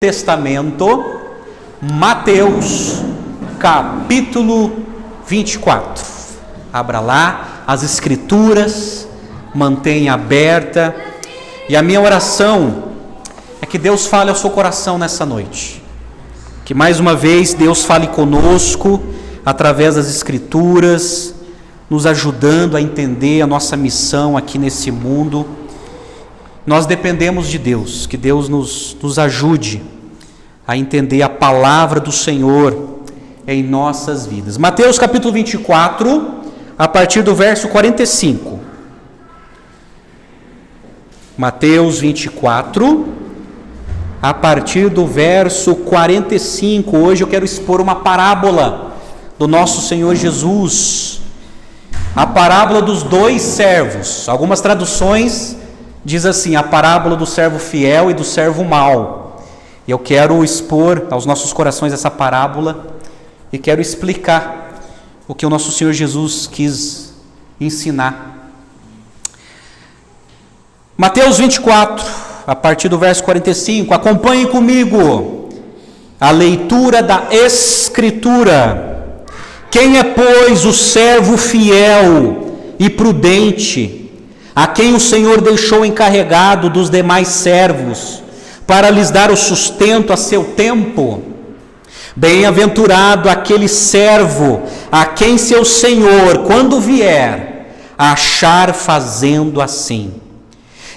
Testamento, Mateus, capítulo 24. Abra lá as escrituras, mantenha aberta, e a minha oração é que Deus fale ao seu coração nessa noite, que mais uma vez Deus fale conosco através das escrituras, nos ajudando a entender a nossa missão aqui nesse mundo. Nós dependemos de Deus, que Deus nos ajude a entender a palavra do Senhor em nossas vidas. Mateus capítulo 24, a partir do verso 45. Mateus 24, a partir do verso 45. Hoje eu quero expor uma parábola do nosso Senhor Jesus. A parábola dos dois servos. Algumas traduções diz assim: a parábola do servo fiel e do servo mau. E eu quero expor aos nossos corações essa parábola e quero explicar o que o nosso Senhor Jesus quis ensinar. Mateus 24, a partir do verso 45, acompanhe comigo a leitura da Escritura. Quem é, pois, o servo fiel e prudente, a quem o Senhor deixou encarregado dos demais servos, para lhes dar o sustento a seu tempo? Bem-aventurado aquele servo a quem seu Senhor, quando vier, achar fazendo assim.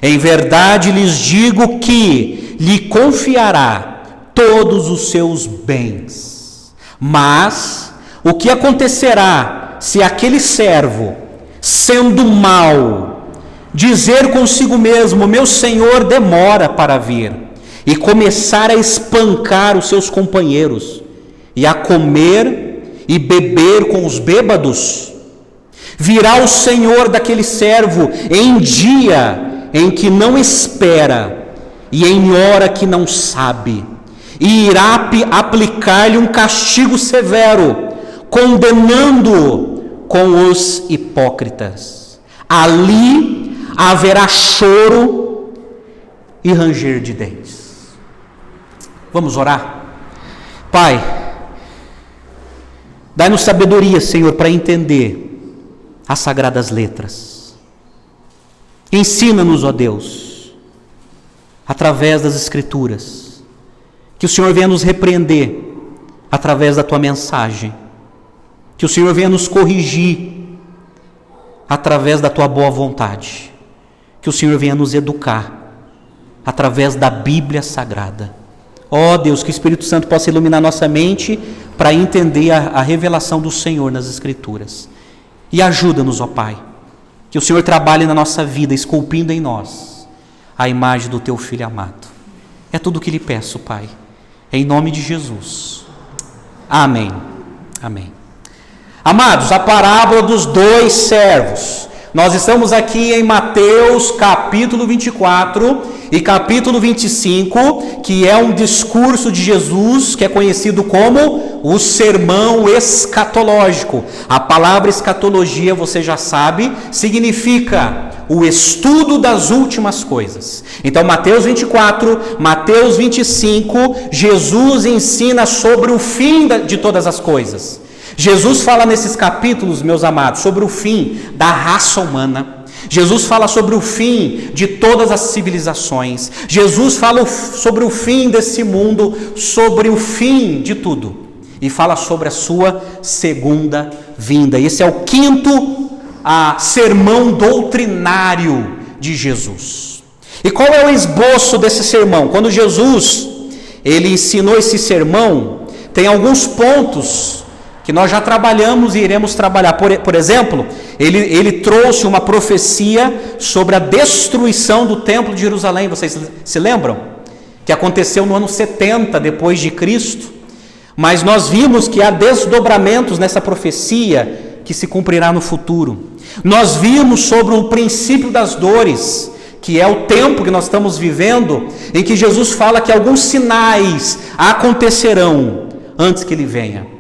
Em verdade lhes digo que lhe confiará todos os seus bens. Mas o que acontecerá se aquele servo, sendo mau, dizer consigo mesmo: meu senhor demora para vir, e começar a espancar os seus companheiros, e a comer e beber com os bêbados? Virá o senhor daquele servo em dia em que não espera, e em hora que não sabe, e irá aplicar-lhe um castigo severo, condenando-o com os hipócritas. Ali haverá choro e ranger de dentes. Vamos orar? Pai, dai-nos sabedoria, Senhor, para entender as sagradas letras. Ensina-nos, ó Deus, através das Escrituras, que o Senhor venha nos repreender através da Tua mensagem, que o Senhor venha nos corrigir através da Tua boa vontade, que o Senhor venha nos educar através da Bíblia Sagrada. Ó Deus, que o Espírito Santo possa iluminar nossa mente para entender a revelação do Senhor nas Escrituras. E ajuda-nos, ó Pai, que o Senhor trabalhe na nossa vida, esculpindo em nós a imagem do Teu Filho amado. É tudo o que lhe peço, Pai, em nome de Jesus. Amém. Amém. Amados, a parábola dos dois servos. Nós estamos aqui em Mateus capítulo 24 e capítulo 25, que é um discurso de Jesus, que é conhecido como o sermão escatológico. A palavra escatologia, você já sabe, significa o estudo das últimas coisas. Então, Mateus 24, Mateus 25, Jesus ensina sobre o fim de todas as coisas. Jesus fala nesses capítulos, meus amados, sobre o fim da raça humana. Jesus fala sobre o fim de todas as civilizações. Jesus fala sobre o fim desse mundo, sobre o fim de tudo. E fala sobre a sua segunda vinda. Esse é o quinto sermão doutrinário de Jesus. E qual é o esboço desse sermão? Quando Jesus ele ensinou esse sermão, tem alguns pontos que nós já trabalhamos e iremos trabalhar. Por exemplo, ele trouxe uma profecia sobre a destruição do templo de Jerusalém. Vocês se lembram? Que aconteceu no ano 70 depois de Cristo. Mas nós vimos que há desdobramentos nessa profecia que se cumprirá no futuro. Nós vimos sobre o princípio das dores, que é o tempo que nós estamos vivendo, em que Jesus fala que alguns sinais acontecerão antes que Ele venha.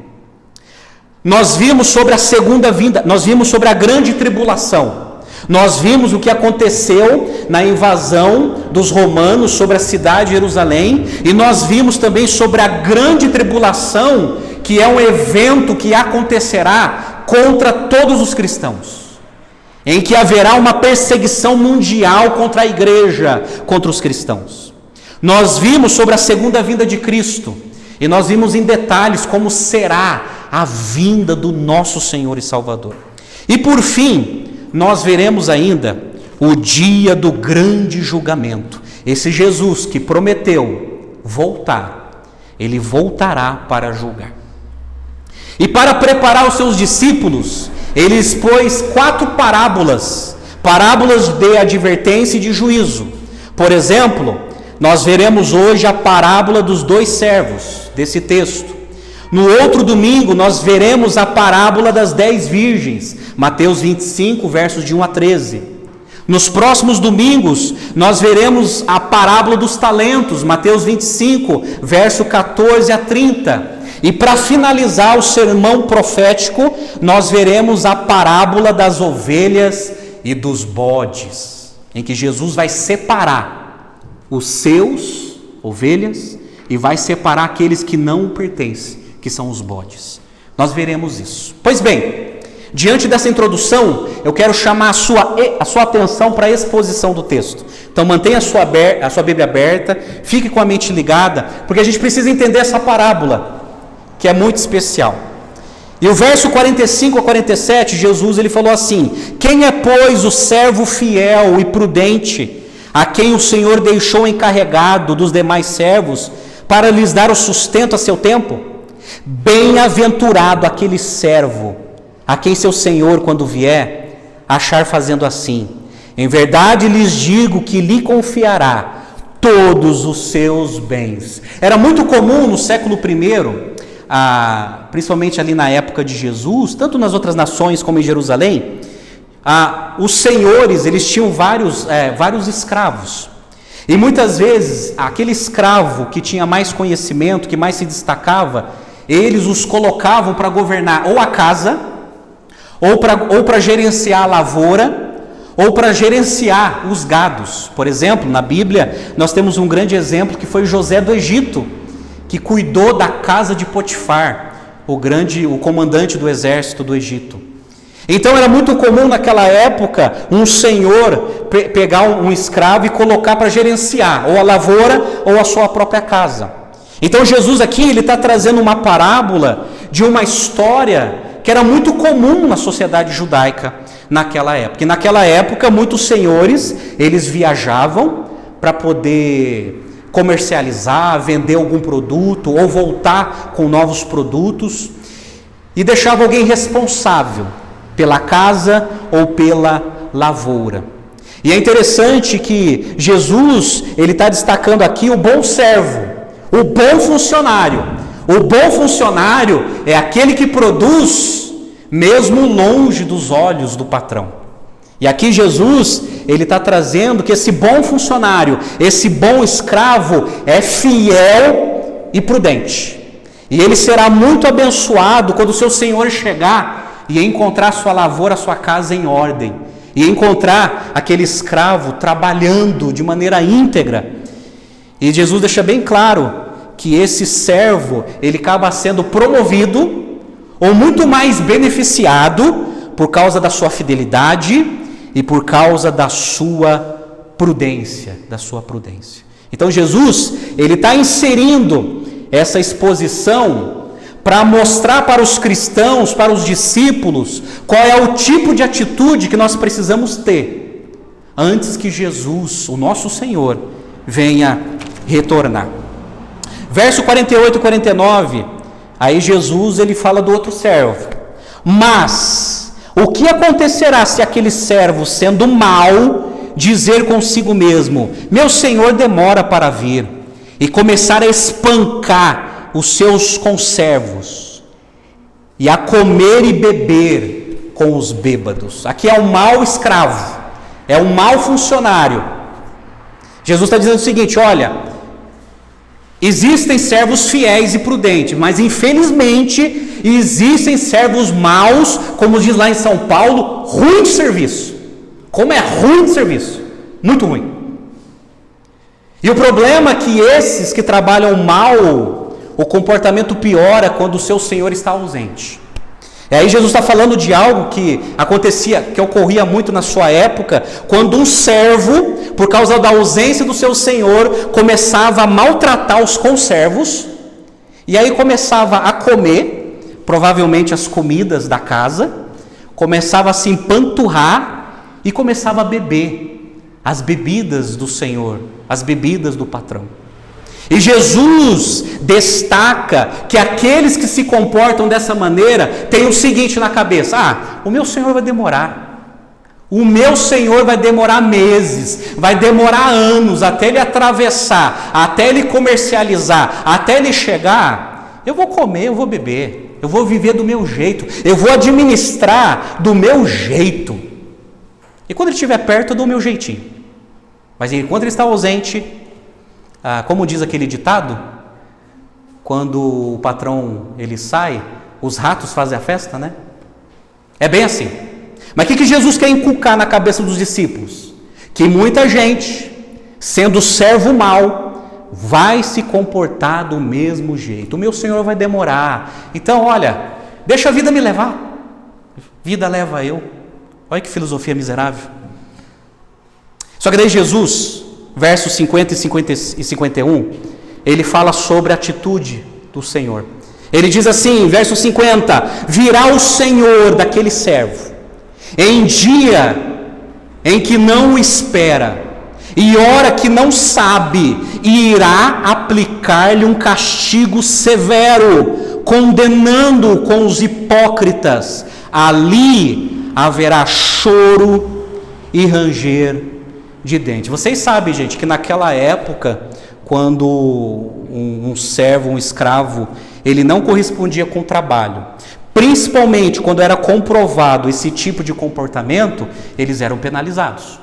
Nós vimos sobre a segunda vinda, nós vimos sobre a grande tribulação. Nós vimos o que aconteceu na invasão dos romanos sobre a cidade de Jerusalém, e nós vimos também sobre a grande tribulação, que é um evento que acontecerá contra todos os cristãos, em que haverá uma perseguição mundial contra a igreja, contra os cristãos. Nós vimos sobre a segunda vinda de Cristo, e nós vimos em detalhes como será a vinda do nosso Senhor e Salvador. E por fim, nós veremos ainda o dia do grande julgamento. Esse Jesus que prometeu voltar, ele voltará para julgar. E para preparar os seus discípulos, ele expôs 4 parábolas de advertência e de juízo. Por exemplo, nós veremos hoje a parábola dos 2 servos, desse texto. No outro domingo, nós veremos a parábola das 10 virgens, Mateus 25, versos de 1 a 13. Nos próximos domingos, nós veremos a parábola dos talentos, Mateus 25, verso 14 a 30. E para finalizar o sermão profético, nós veremos a parábola das ovelhas e dos bodes, em que Jesus vai separar os seus ovelhas e vai separar aqueles que não o pertencem, que são os bodes. Nós veremos isso. Pois bem, diante dessa introdução, eu quero chamar a sua atenção para a exposição do texto. Então mantenha a sua Bíblia aberta, fique com a mente ligada, porque a gente precisa entender essa parábola, que é muito especial. E o verso 45 a 47, Jesus ele falou assim: quem é, pois, o servo fiel e prudente, a quem o Senhor deixou encarregado dos demais servos, para lhes dar o sustento a seu tempo? Bem-aventurado aquele servo, a quem seu Senhor, quando vier, achar fazendo assim. Em verdade lhes digo que lhe confiará todos os seus bens. Era muito comum no século I, principalmente ali na época de Jesus, tanto nas outras nações como em Jerusalém, os senhores, eles tinham vários escravos. E muitas vezes, aquele escravo que tinha mais conhecimento, que mais se destacava, eles os colocavam para governar ou a casa, ou para gerenciar a lavoura, ou para gerenciar os gados. Por exemplo, na Bíblia, nós temos um grande exemplo que foi José do Egito, que cuidou da casa de Potifar, o comandante do exército do Egito. Então era muito comum naquela época um senhor pegar um escravo e colocar para gerenciar ou a lavoura ou a sua própria casa. Então Jesus aqui ele está trazendo uma parábola de uma história que era muito comum na sociedade judaica naquela época. E naquela época muitos senhores eles viajavam para poder comercializar, vender algum produto ou voltar com novos produtos e deixava alguém responsável pela casa ou pela lavoura. E é interessante que Jesus ele está destacando aqui o bom servo, o bom funcionário. O bom funcionário é aquele que produz mesmo longe dos olhos do patrão. E aqui Jesus, ele está trazendo que esse bom funcionário, esse bom escravo é fiel e prudente. E ele será muito abençoado quando o seu Senhor chegar e encontrar sua lavoura, sua casa em ordem. E encontrar aquele escravo trabalhando de maneira íntegra. E Jesus deixa bem claro que esse servo, ele acaba sendo promovido ou muito mais beneficiado por causa da sua fidelidade e por causa da sua prudência, Então Jesus, ele está inserindo essa exposição para mostrar para os cristãos, para os discípulos, qual é o tipo de atitude que nós precisamos ter antes que Jesus, o nosso Senhor, venha retornar. Verso 48 e 49, aí Jesus ele fala do outro servo. Mas o que acontecerá se aquele servo, sendo mau, dizer consigo mesmo: meu senhor demora para vir, e começar a espancar os seus conservos, e a comer e beber com os bêbados? Aqui é um mau escravo, é um mau funcionário. Jesus está dizendo o seguinte: olha, existem servos fiéis e prudentes, mas infelizmente existem servos maus, como diz lá em São Paulo, ruim de serviço. Como é ruim de serviço, muito ruim. E o problema é que esses que trabalham mal, o comportamento piora quando o seu senhor está ausente. E aí Jesus está falando de algo que acontecia, que ocorria muito na sua época, quando um servo, por causa da ausência do seu senhor, começava a maltratar os conservos, e aí começava a comer, provavelmente as comidas da casa, começava a se empanturrar e começava a beber as bebidas do Senhor, as bebidas do patrão. E Jesus destaca que aqueles que se comportam dessa maneira têm o seguinte na cabeça: o meu Senhor vai demorar. O meu Senhor vai demorar meses, vai demorar anos até ele atravessar, até ele comercializar, até ele chegar. Eu vou comer, eu vou beber, eu vou viver do meu jeito, eu vou administrar do meu jeito. E quando ele estiver perto, eu dou o meu jeitinho. Mas enquanto ele está ausente, como diz aquele ditado, quando o patrão ele sai, os ratos fazem a festa, né? É bem assim. Mas o que Jesus quer inculcar na cabeça dos discípulos? Que muita gente, sendo servo mau, vai se comportar do mesmo jeito. O meu Senhor vai demorar. Então, olha, deixa a vida me levar. Vida leva eu. Olha que filosofia miserável. Só que daí Jesus, versos 50 e 51, ele fala sobre a atitude do Senhor. Ele diz assim, verso 50: virá o Senhor daquele servo, em dia em que não o espera, e hora que não sabe, e irá aplicar-lhe um castigo severo, condenando-o com os hipócritas. Ali haverá choro e ranger de dente. Vocês sabem, gente, que naquela época, quando um servo, um escravo, ele não correspondia com o trabalho, principalmente quando era comprovado esse tipo de comportamento, eles eram penalizados.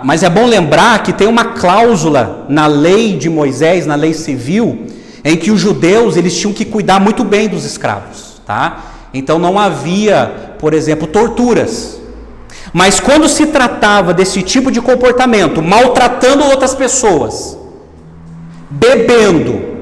Mas é bom lembrar que tem uma cláusula na lei de Moisés, na lei civil, em que os judeus eles tinham que cuidar muito bem dos escravos, tá? Então não havia, por exemplo, torturas. Mas quando se tratava desse tipo de comportamento, maltratando outras pessoas, bebendo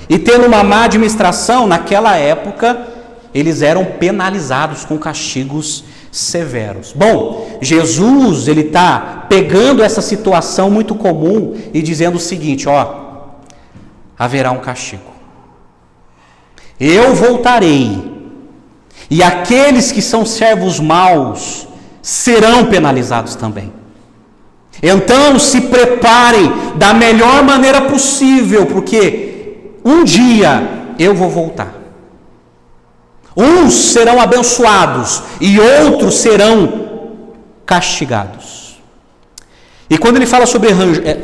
e tendo uma má administração, naquela época, eles eram penalizados com castigos severos. Bom, Jesus, ele está pegando essa situação muito comum e dizendo o seguinte: haverá um castigo. Eu voltarei, e aqueles que são servos maus serão penalizados também. Então se preparem da melhor maneira possível, porque um dia eu vou voltar. Uns serão abençoados e outros serão castigados. E quando ele fala sobre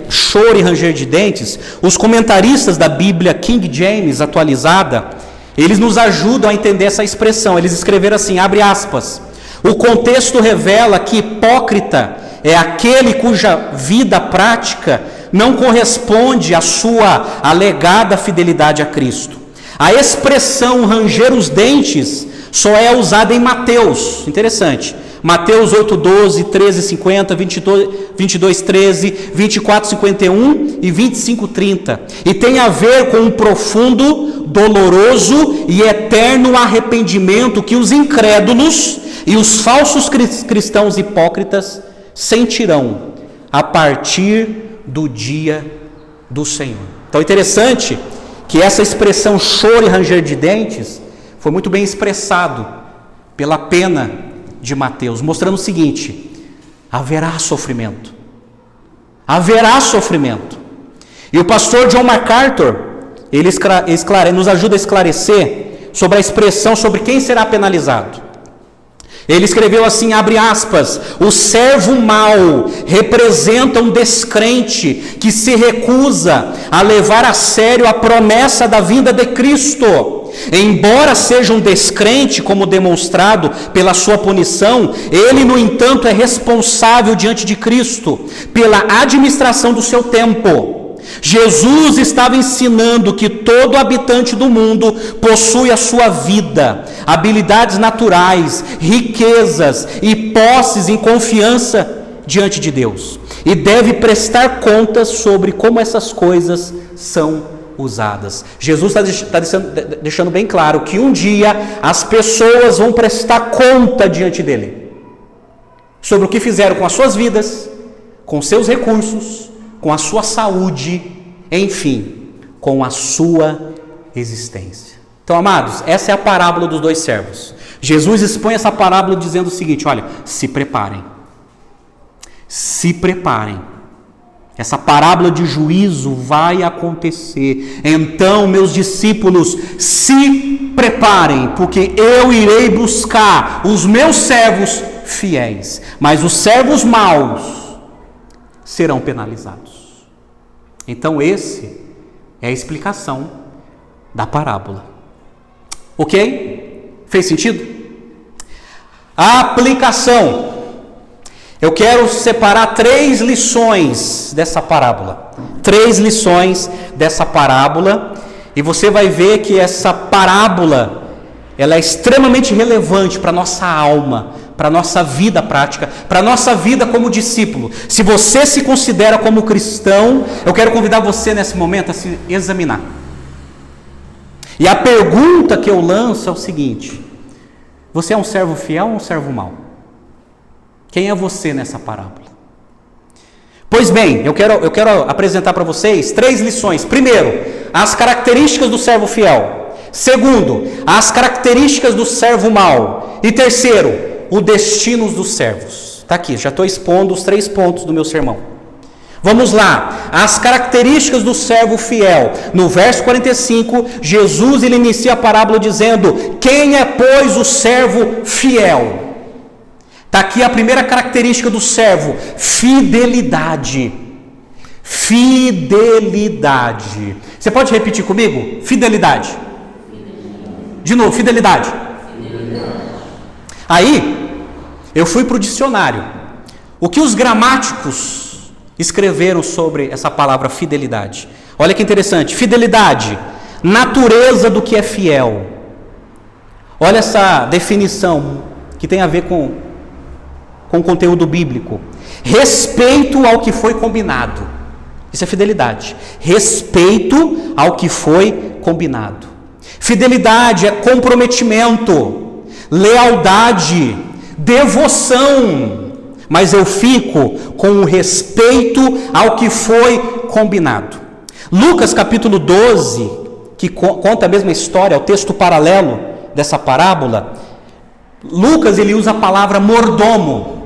choro e ranger de dentes, os comentaristas da Bíblia King James atualizada, eles nos ajudam a entender essa expressão. Eles escreveram assim, abre aspas: o contexto revela que hipócrita é aquele cuja vida prática não corresponde à sua alegada fidelidade a Cristo. A expressão ranger os dentes só é usada em Mateus. Interessante. Mateus 8:12, 13:50, 22:13, 24:51 e 25:30. E tem a ver com um profundo, doloroso e eterno arrependimento que os incrédulos e os falsos cristãos hipócritas sentirão a partir do dia do Senhor. Então é interessante que essa expressão choro e ranger de dentes foi muito bem expressado pela pena de Mateus, mostrando o seguinte: haverá sofrimento. Haverá sofrimento. E o pastor John MacArthur, ele nos ajuda a esclarecer sobre a expressão sobre quem será penalizado. Ele escreveu assim, abre aspas: o servo mau representa um descrente que se recusa a levar a sério a promessa da vinda de Cristo. Embora seja um descrente, como demonstrado pela sua punição, ele, no entanto, é responsável diante de Cristo pela administração do seu tempo. Jesus estava ensinando que todo habitante do mundo possui a sua vida, habilidades naturais, riquezas e posses em confiança diante de Deus, e deve prestar contas sobre como essas coisas são usadas. Jesus está deixando bem claro que um dia as pessoas vão prestar conta diante dele sobre o que fizeram com as suas vidas, com seus recursos, com a sua saúde, enfim, com a sua existência. Então, amados, essa é a parábola dos dois servos. Jesus expõe essa parábola dizendo o seguinte: olha, se preparem. Se preparem. Essa parábola de juízo vai acontecer. Então, meus discípulos, se preparem, porque eu irei buscar os meus servos fiéis, mas os servos maus serão penalizados. Então, esse é a explicação da parábola. Ok? Fez sentido? A aplicação. Eu quero separar 3 lições dessa parábola. 3 lições dessa parábola. E você vai ver que essa parábola, ela é extremamente relevante para a nossa alma, para a nossa vida prática, para a nossa vida como discípulo. Se você se considera como cristão, eu quero convidar você nesse momento a se examinar. E a pergunta que eu lanço é o seguinte: você é um servo fiel ou um servo mau? Quem é você nessa parábola? Pois bem, eu quero apresentar para vocês 3 lições. Primeiro, as características do servo fiel. Segundo, as características do servo mau. E terceiro, o destino dos servos. Está aqui, já estou expondo os 3 pontos do meu sermão. Vamos lá, as características do servo fiel. No verso 45, Jesus ele inicia a parábola dizendo: quem é, pois, o servo fiel? Está aqui a primeira característica do servo: fidelidade. Fidelidade. Você pode repetir comigo? Fidelidade. De novo, fidelidade. Aí, eu fui para o dicionário. O que os gramáticos escreveram sobre essa palavra fidelidade? Olha que interessante. Fidelidade, natureza do que é fiel. Olha essa definição que tem a ver com conteúdo bíblico. Respeito ao que foi combinado. Isso é fidelidade. Respeito ao que foi combinado. Fidelidade é comprometimento, lealdade, devoção. Mas eu fico com o respeito ao que foi combinado. Lucas capítulo 12, que conta a mesma história, é o texto paralelo dessa parábola. Lucas ele usa a palavra mordomo.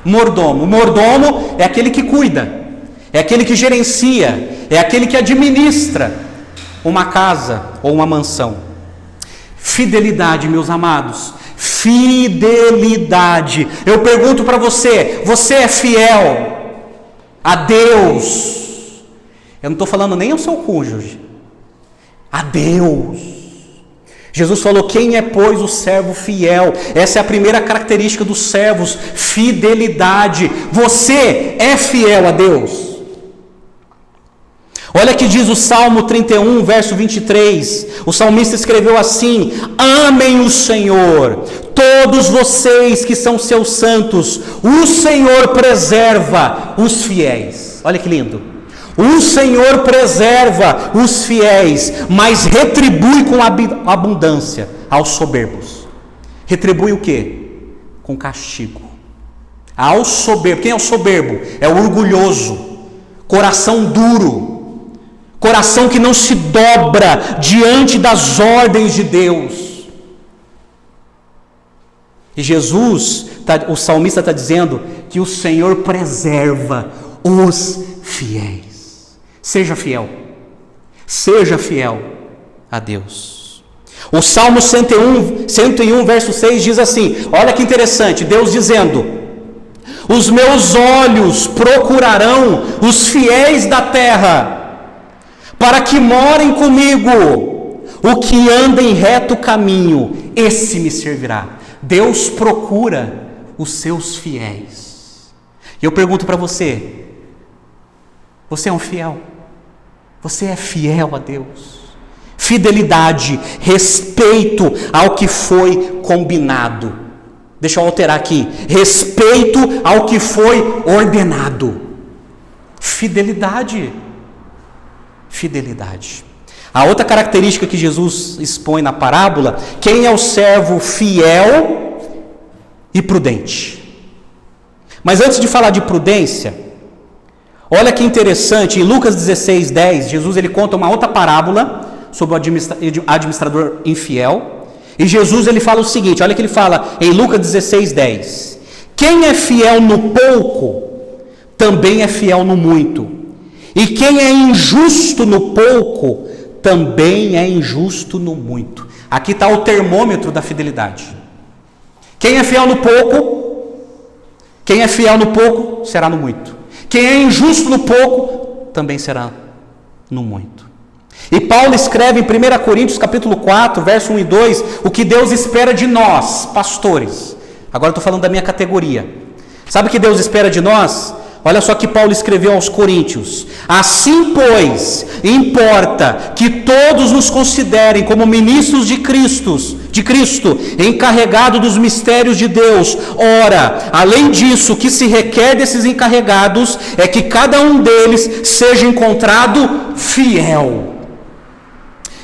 Mordomo. Mordomo é aquele que cuida, é aquele que gerencia, é aquele que administra uma casa ou uma mansão. Fidelidade, meus amados, fidelidade. Eu pergunto para você: você é fiel a Deus? Eu não estou falando nem ao seu cônjuge, a Deus. Jesus falou: quem é, pois, o servo fiel? Essa é a primeira característica dos servos, fidelidade. Você é fiel a Deus? Olha que diz o Salmo 31, verso 23. O salmista escreveu assim: amem o Senhor, todos vocês que são seus santos. O Senhor preserva os fiéis. Olha que lindo. O Senhor preserva os fiéis, mas retribui com abundância aos soberbos. Retribui o quê? Com castigo. Ao soberbo. Quem é o soberbo? É o orgulhoso, coração duro, coração que não se dobra diante das ordens de Deus. E Jesus, o salmista está dizendo que o Senhor preserva os fiéis. Seja fiel a Deus. O Salmo 101, verso 6 diz assim, olha que interessante, Deus dizendo: os meus olhos procurarão os fiéis da terra, para que morem comigo. O que anda em reto caminho, esse me servirá. Deus procura os seus fiéis. E eu pergunto para você: você é um fiel? Você é fiel a Deus. Fidelidade, respeito ao que foi combinado. Deixa eu alterar aqui. Respeito ao que foi ordenado. Fidelidade. Fidelidade. A outra característica que Jesus expõe na parábola: quem é o servo fiel e prudente? Mas antes de falar de prudência, olha que interessante, em Lucas 16:10, Jesus ele conta uma outra parábola sobre o administrador infiel. E Jesus ele fala o seguinte, olha que ele fala em Lucas 16:10: quem é fiel no pouco, também é fiel no muito. E quem é injusto no pouco, também é injusto no muito. Aqui está o termômetro da fidelidade. Quem é fiel no pouco, quem é fiel no pouco, será no muito. Quem é injusto no pouco, também será no muito. E Paulo escreve em 1 Coríntios capítulo 4, verso 1 e 2, o que Deus espera de nós, pastores. Agora estou falando da minha categoria. Sabe o que Deus espera de nós? Olha só que Paulo escreveu aos Coríntios: assim, pois, importa que todos nos considerem como ministros de Cristo, encarregado dos mistérios de Deus. Ora, além disso, o que se requer desses encarregados é que cada um deles seja encontrado fiel.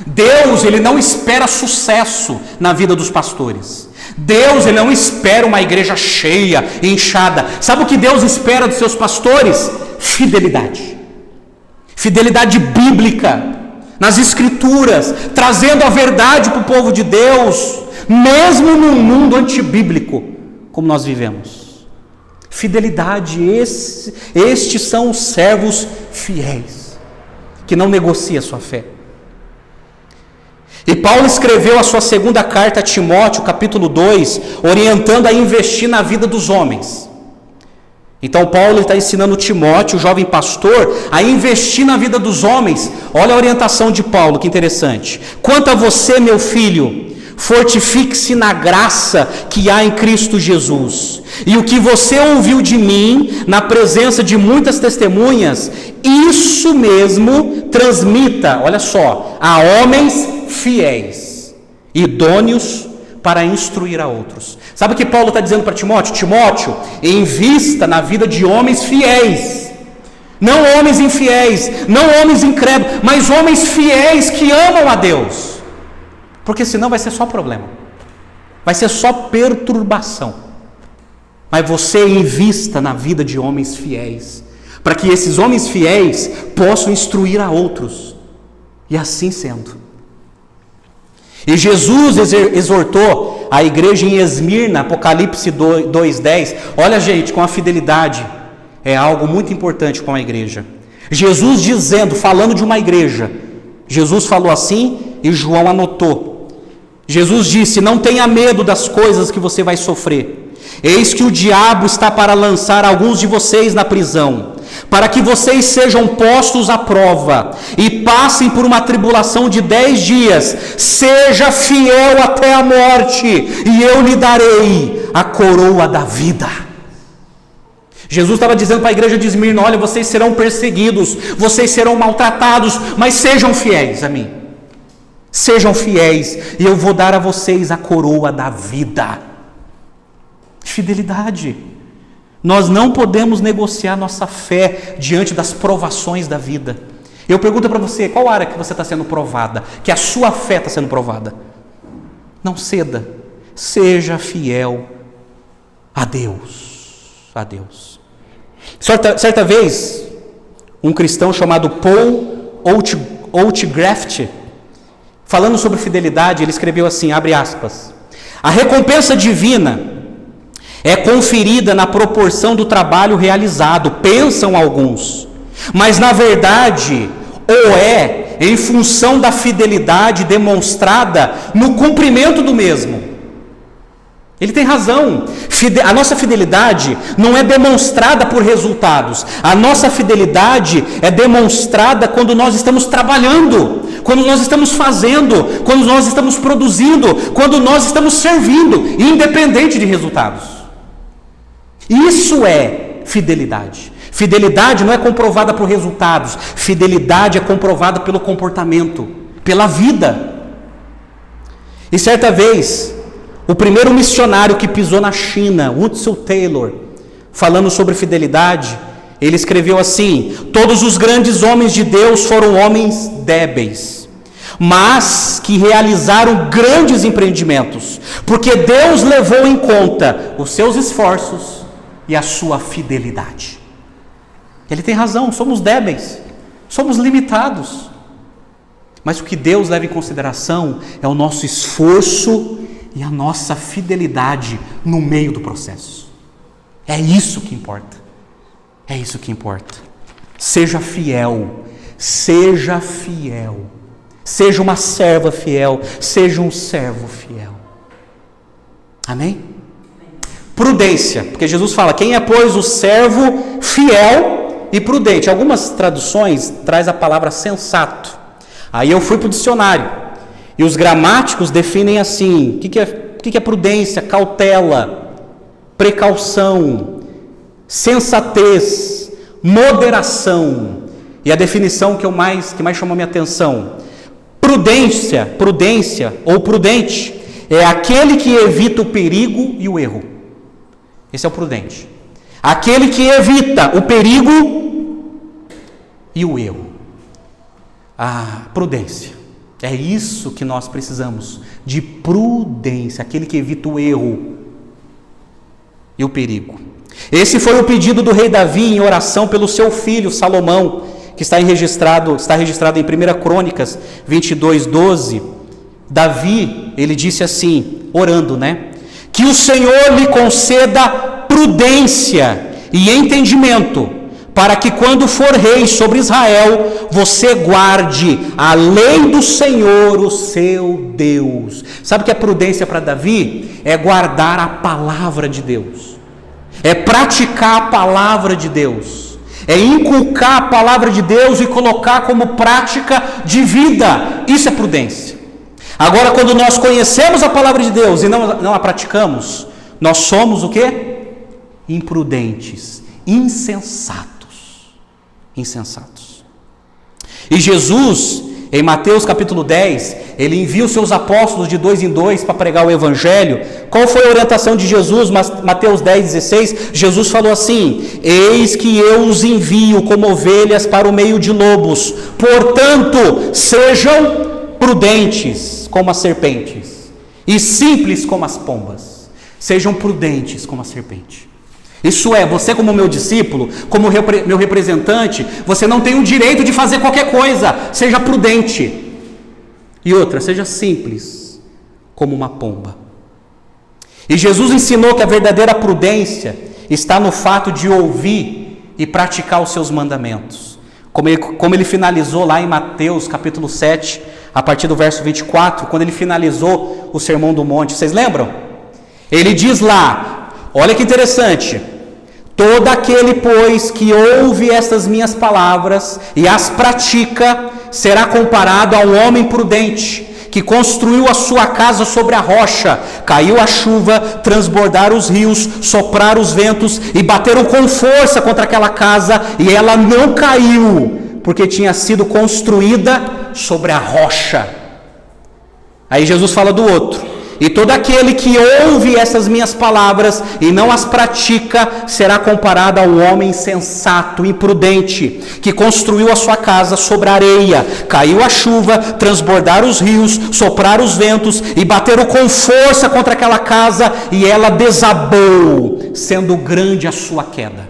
Deus, ele não espera sucesso na vida dos pastores. Deus, ele não espera uma igreja cheia, inchada. Sabe o que Deus espera dos seus pastores? Fidelidade. Fidelidade bíblica, nas escrituras, trazendo a verdade para o povo de Deus, mesmo num mundo antibíblico, como nós vivemos. Fidelidade, estes são os servos fiéis, que não negociam a sua fé. E Paulo escreveu a sua segunda carta a Timóteo, capítulo 2, orientando a investir na vida dos homens. Então Paulo está ensinando Timóteo, o jovem pastor, a investir na vida dos homens. Olha a orientação de Paulo, que interessante. Quanto a você, meu filho, fortifique-se na graça que há em Cristo Jesus. E o que você ouviu de mim, na presença de muitas testemunhas, isso mesmo transmita, olha só, a homens fiéis, idôneos para instruir a outros. Sabe o que Paulo está dizendo para Timóteo? Timóteo, invista na vida de homens fiéis, não homens infiéis, não homens incrédulos, mas homens fiéis que amam a Deus, porque senão vai ser só problema, vai ser só perturbação. Mas você invista na vida de homens fiéis, para que esses homens fiéis possam instruir a outros, e assim sendo. E Jesus exortou a igreja em Esmirna, Apocalipse 2:10. Olha, gente, com a fidelidade é algo muito importante com a igreja. Jesus dizendo, falando de uma igreja, Jesus falou assim e João anotou. Jesus disse: não tenha medo das coisas que você vai sofrer. Eis que o diabo está para lançar alguns de vocês na prisão, para que vocês sejam postos à prova e passem por uma tribulação de 10 dias. Seja fiel até a morte, e eu lhe darei a coroa da vida. Jesus estava dizendo para a igreja de Esmirna: olha, vocês serão perseguidos, vocês serão maltratados, mas sejam fiéis a mim. Sejam fiéis, e eu vou dar a vocês a coroa da vida. Fidelidade. Nós não podemos negociar nossa fé diante das provações da vida. Eu pergunto para você, qual área que você está sendo provada? Que a sua fé está sendo provada? Não ceda. Seja fiel a Deus. A Deus. Certa vez, um cristão chamado Paul Oatgraft, falando sobre fidelidade, ele escreveu assim, abre aspas: a recompensa divina é conferida na proporção do trabalho realizado, pensam alguns, mas na verdade, ou é em função da fidelidade demonstrada no cumprimento do mesmo. Ele tem razão. A nossa fidelidade não é demonstrada por resultados. A nossa fidelidade é demonstrada quando nós estamos trabalhando, quando nós estamos fazendo, quando nós estamos produzindo, quando nós estamos servindo, independente de resultados. Isso é fidelidade. Fidelidade não é comprovada por resultados. Fidelidade é comprovada pelo comportamento, pela vida. E certa vez, o primeiro missionário que pisou na China, Hudson Taylor, falando sobre fidelidade, ele escreveu assim: todos os grandes homens de Deus foram homens débeis, mas que realizaram grandes empreendimentos, porque Deus levou em conta os seus esforços e a sua fidelidade. Ele tem razão, somos débeis, somos limitados, mas o que Deus leva em consideração é o nosso esforço e a nossa fidelidade no meio do processo. É isso que importa. É isso que importa. Seja fiel, seja fiel. Seja uma serva fiel, seja um servo fiel. Amém? Prudência, porque Jesus fala: quem é, pois, o servo fiel e prudente? Algumas traduções traz a palavra sensato. Aí eu fui para o dicionário, e os gramáticos definem assim: o que é prudência? Cautela, precaução, sensatez, moderação. E a definição que mais chamou minha atenção: prudência ou prudente é aquele que evita o perigo e o erro. Esse é o prudente. Aquele que evita o perigo e o erro. A prudência. É isso que nós precisamos, de prudência, aquele que evita o erro e o perigo. Esse foi o pedido do rei Davi em oração pelo seu filho Salomão, que está registrado em 1 Crônicas 22:12. Davi, ele disse assim, orando, que o Senhor lhe conceda prudência e entendimento, para que quando for rei sobre Israel, você guarde a lei do Senhor, o seu Deus. Sabe o que é prudência para Davi? É guardar a palavra de Deus, é praticar a palavra de Deus, é inculcar a palavra de Deus e colocar como prática de vida. Isso é prudência. Agora, quando nós conhecemos a palavra de Deus e não a praticamos, nós somos o quê? Imprudentes, insensatos. E Jesus, em Mateus capítulo 10, ele envia os seus apóstolos de 2 em 2 para pregar o evangelho. Qual foi a orientação de Jesus? Mateus 10:16, Jesus falou assim: eis que eu os envio como ovelhas para o meio de lobos, portanto sejam prudentes como as serpentes e simples como as pombas. Sejam prudentes como a serpente. Isso é, você como meu discípulo, como meu representante, você não tem o direito de fazer qualquer coisa. Seja prudente. E outra, seja simples como uma pomba. E Jesus ensinou que a verdadeira prudência está no fato de ouvir e praticar os seus mandamentos. Como ele finalizou lá em Mateus capítulo 7, a partir do verso 24, quando ele finalizou o Sermão do Monte. Vocês lembram? Ele diz lá, olha que interessante: todo aquele, pois, que ouve estas minhas palavras e as pratica, será comparado a um homem prudente, que construiu a sua casa sobre a rocha. Caiu a chuva, transbordaram os rios, sopraram os ventos e bateram com força contra aquela casa, e ela não caiu, porque tinha sido construída sobre a rocha. Aí Jesus fala do outro: e todo aquele que ouve essas minhas palavras e não as pratica, será comparado a um homem insensato, imprudente, que construiu a sua casa sobre a areia. Caiu a chuva, transbordaram os rios, sopraram os ventos e bateram com força contra aquela casa, e ela desabou, sendo grande a sua queda.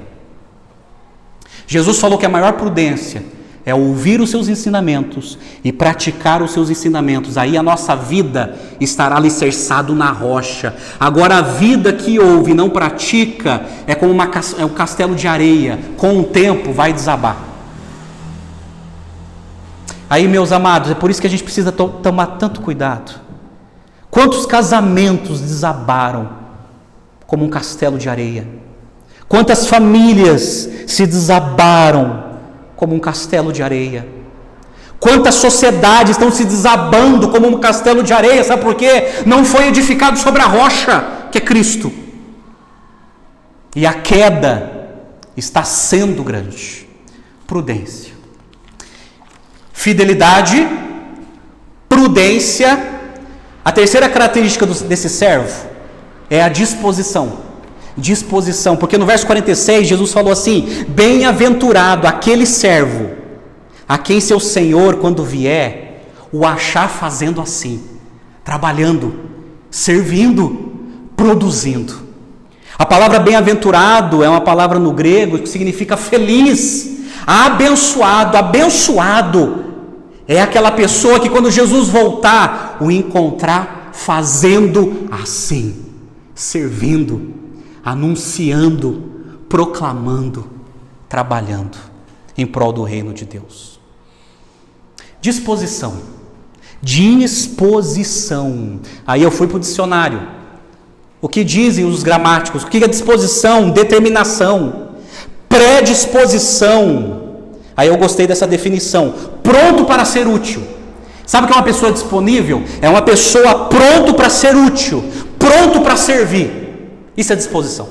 Jesus falou que a maior prudência é ouvir os seus ensinamentos e praticar os seus ensinamentos. Aí a nossa vida estará alicerçado na rocha. Agora, a vida que ouve e não pratica é como um castelo de areia. Com o tempo vai desabar. Aí, meus amados, é por isso que a gente precisa tomar tanto cuidado. Quantos casamentos desabaram como um castelo de areia? Quantas famílias se desabaram como um castelo de areia? Quantas sociedades estão se desabando como um castelo de areia? Sabe por quê? Não foi edificado sobre a rocha, que é Cristo. E a queda está sendo grande. Prudência. Fidelidade, prudência. A terceira característica desse servo é a disposição. Disposição, porque no verso 46 Jesus falou assim: bem-aventurado aquele servo a quem seu Senhor, quando vier, o achar fazendo assim, trabalhando, servindo, produzindo. A palavra bem-aventurado é uma palavra no grego que significa feliz, abençoado. Abençoado é aquela pessoa que quando Jesus voltar, o encontrar fazendo assim, servindo, anunciando, proclamando, trabalhando em prol do reino de Deus. Disposição. Disposição. Aí eu fui para o dicionário. O que dizem os gramáticos? O que é disposição? Determinação. Predisposição. Aí eu gostei dessa definição. Pronto para ser útil. Sabe o que é uma pessoa disponível? É uma pessoa pronto para ser útil, pronto para servir. Isso é disposição.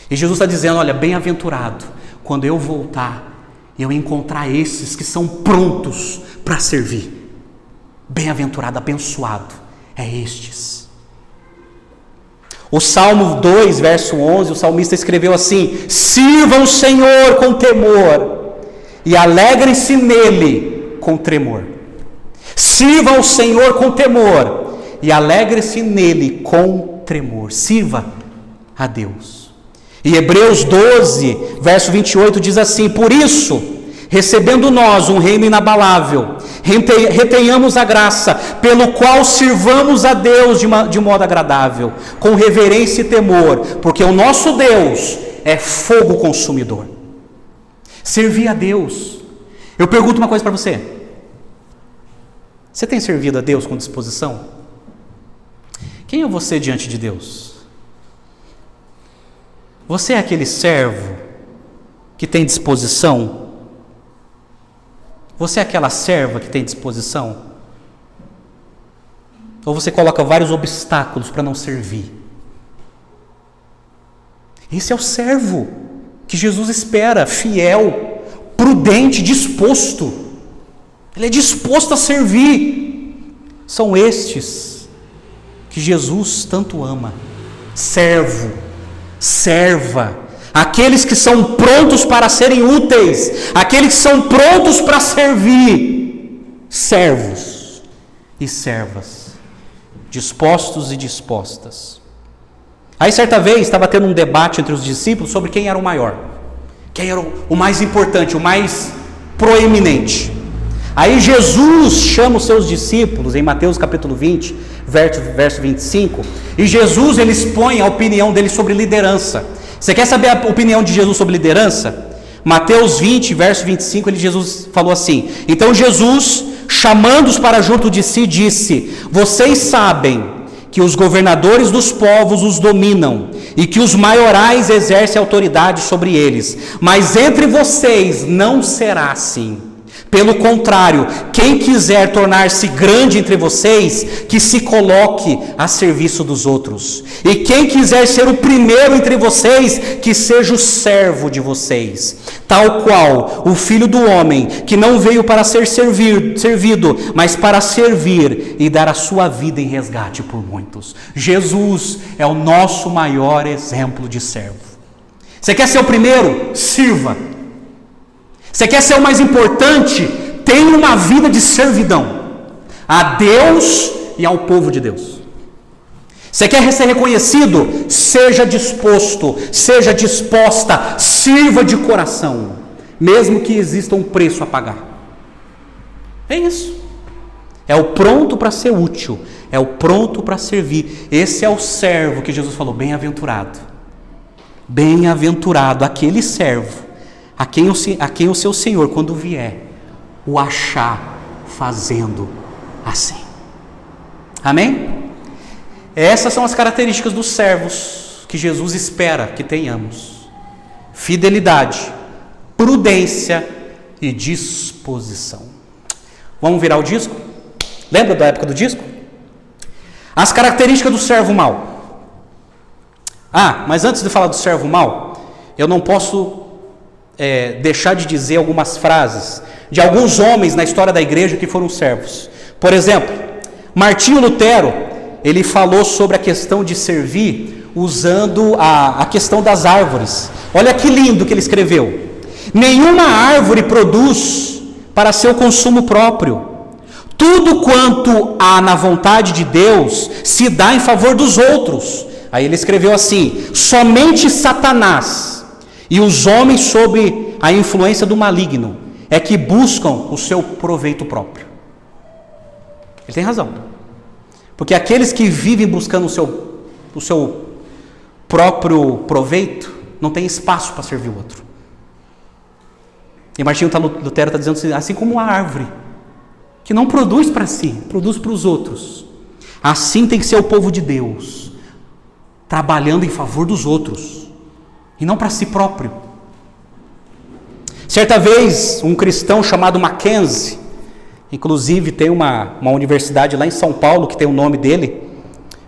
E Jesus está dizendo: olha, bem-aventurado quando eu voltar, eu encontrar esses que são prontos para servir. Bem-aventurado, abençoado é estes. O Salmo 2, verso 11, o salmista escreveu assim: sirvam o Senhor com temor e alegrem-se nele com tremor. Sirva o Senhor com temor e alegre-se nele com tremor. Sirva a Deus. E Hebreus 12, verso 28 diz assim: por isso, recebendo nós um reino inabalável, retenhamos a graça, pelo qual sirvamos a Deus de modo agradável, com reverência e temor, porque o nosso Deus é fogo consumidor. Servir a Deus. Eu pergunto uma coisa para você: você tem servido a Deus com disposição? Quem é você diante de Deus? Você é aquele servo que tem disposição? Você é aquela serva que tem disposição? Ou você coloca vários obstáculos para não servir? Esse é o servo que Jesus espera, fiel, prudente, disposto. Ele é disposto a servir. São estes que Jesus tanto ama. Servo, serva, aqueles que são prontos para serem úteis, aqueles que são prontos para servir. Servos e servas, dispostos e dispostas. Aí certa vez estava tendo um debate entre os discípulos sobre quem era o maior, quem era o mais importante, o mais proeminente. Aí Jesus chama os seus discípulos em Mateus capítulo 20, verso 25, e Jesus ele expõe a opinião dele sobre liderança. Você quer saber a opinião de Jesus sobre liderança? Mateus 20, verso 25, Jesus falou assim: então Jesus, chamando-os para junto de si, disse: vocês sabem que os governadores dos povos os dominam e que os maiorais exercem autoridade sobre eles, mas entre vocês não será assim. Pelo contrário, quem quiser tornar-se grande entre vocês, que se coloque a serviço dos outros. E quem quiser ser o primeiro entre vocês, que seja o servo de vocês. Tal qual o Filho do Homem, que não veio para ser servido, mas para servir e dar a sua vida em resgate por muitos. Jesus é o nosso maior exemplo de servo. Você quer ser o primeiro? Sirva. Você quer ser o mais importante? Tenha uma vida de servidão a Deus e ao povo de Deus. Você quer ser reconhecido? Seja disposto, seja disposta, sirva de coração, mesmo que exista um preço a pagar. É isso. É o pronto para ser útil, é o pronto para servir. Esse é o servo que Jesus falou: bem-aventurado. Bem-aventurado aquele servo a quem o seu Senhor, quando vier, o achar fazendo assim. Amém? Essas são as características dos servos que Jesus espera que tenhamos: fidelidade, prudência e disposição. Vamos virar o disco? Lembra da época do disco? As características do servo mau. Mas antes de falar do servo mau, eu não posso deixar de dizer algumas frases de alguns homens na história da igreja que foram servos. Por exemplo, Martinho Lutero, ele falou sobre a questão de servir usando a questão das árvores. Olha que lindo que ele escreveu: nenhuma árvore produz para seu consumo próprio. Tudo quanto há na vontade de Deus se dá em favor dos outros. Aí ele escreveu assim: somente Satanás e os homens sob a influência do maligno é que buscam o seu proveito próprio. Ele tem razão. Porque aqueles que vivem buscando o seu próprio proveito não tem espaço para servir o outro. E Martinho Lutero está dizendo assim como a árvore que não produz para si, produz para os outros. Assim tem que ser o povo de Deus, trabalhando em favor dos outros e não para si próprio. Certa vez, um cristão chamado Mackenzie, inclusive tem uma universidade lá em São Paulo que tem o nome dele,